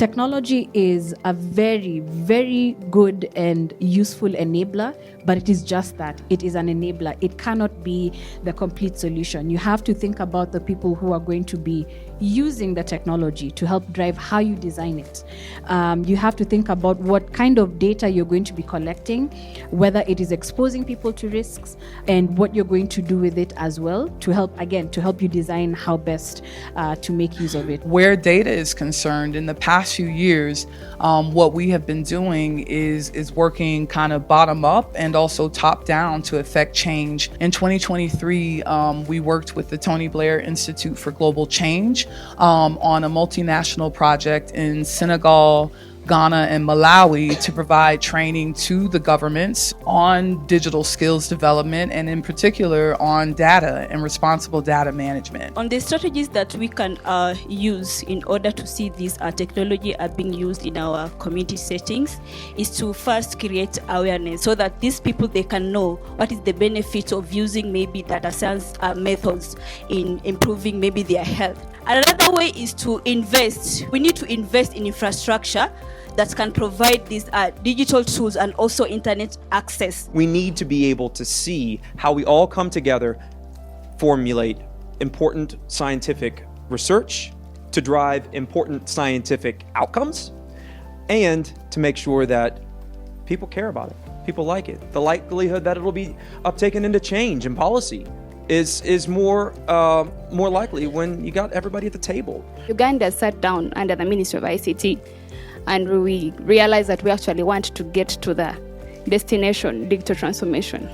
Technology is a very, very good and useful enabler, but it is just that. It is an enabler. It cannot be the complete solution. You have to think about the people who are going to be using the technology to help drive how you design it. You have to think about what kind of data you're going to be collecting, whether it is exposing people to risks, and what you're going to do with it as well to help you design how best to make use of it. Where data is concerned, in the past few years, what we have been doing is working kind of bottom up and also top down to affect change. In 2023, we worked with the Tony Blair Institute for Global Change on a multinational project in Senegal, Ghana, and Malawi to provide training to the governments on digital skills development and in particular on data and responsible data management. On the strategies that we can use in order to see this technology are being used in our community settings is to first create awareness so that these people, they can know what is the benefit of using maybe data science methods in improving maybe their health. Another way is to invest. We need to invest in infrastructure that can provide these digital tools and also internet access. We need to be able to see how we all come together, formulate important scientific research to drive important scientific outcomes, and to make sure that people care about it, people like it. The likelihood that it'll be uptaken into change and policy is more likely when you got everybody at the table. Uganda sat down under the Ministry of ICT, and we realized that we actually want to get to the destination, digital transformation.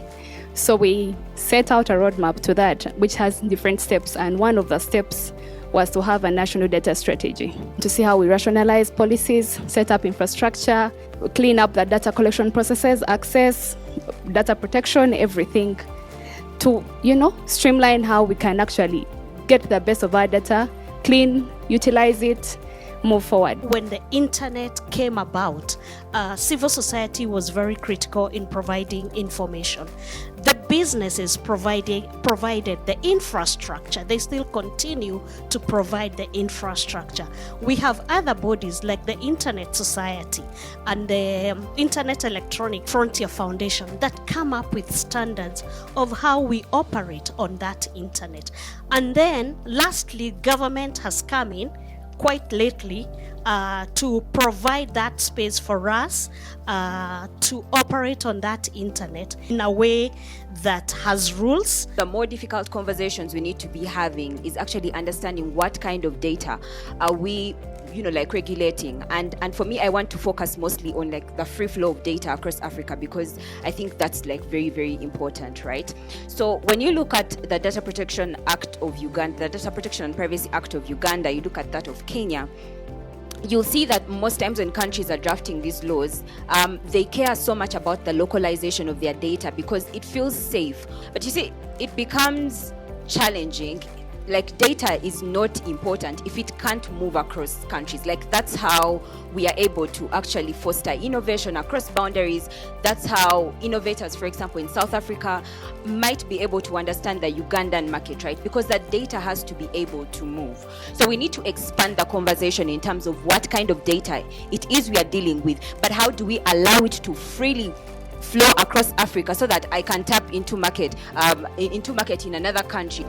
So we set out a roadmap to that, which has different steps, and one of the steps was to have a national data strategy to see how we rationalize policies, set up infrastructure, clean up the data collection processes, access, data protection, everything, to streamline how we can actually get the best of our data, clean, utilize it, move forward. When the internet came about, civil society was very critical in providing information. The businesses provided the infrastructure. They still continue to provide the infrastructure. We have other bodies like the Internet Society and the Internet Electronic Frontier Foundation that come up with standards of how we operate on that internet. And then lastly, government has come in quite lately to provide that space for us to operate on that internet in a way that has rules. The more difficult conversations we need to be having is actually understanding what kind of data are we regulating, and for me, I want to focus mostly on the free flow of data across Africa, because I think that's very, very important, right? So when you look at the Data Protection Act of Uganda, the Data Protection and Privacy Act of Uganda, you look at that of Kenya, you'll see that most times when countries are drafting these laws, they care so much about the localization of their data because it feels safe. But you see, it becomes challenging. Data is not important if it can't move across countries. That's how we are able to actually foster innovation across boundaries. That's how innovators, for example, in South Africa, might be able to understand the Ugandan market, right? Because that data has to be able to move. So we need to expand the conversation in terms of what kind of data it is we are dealing with, but how do we allow it to freely flow across Africa so that I can tap into market in another country.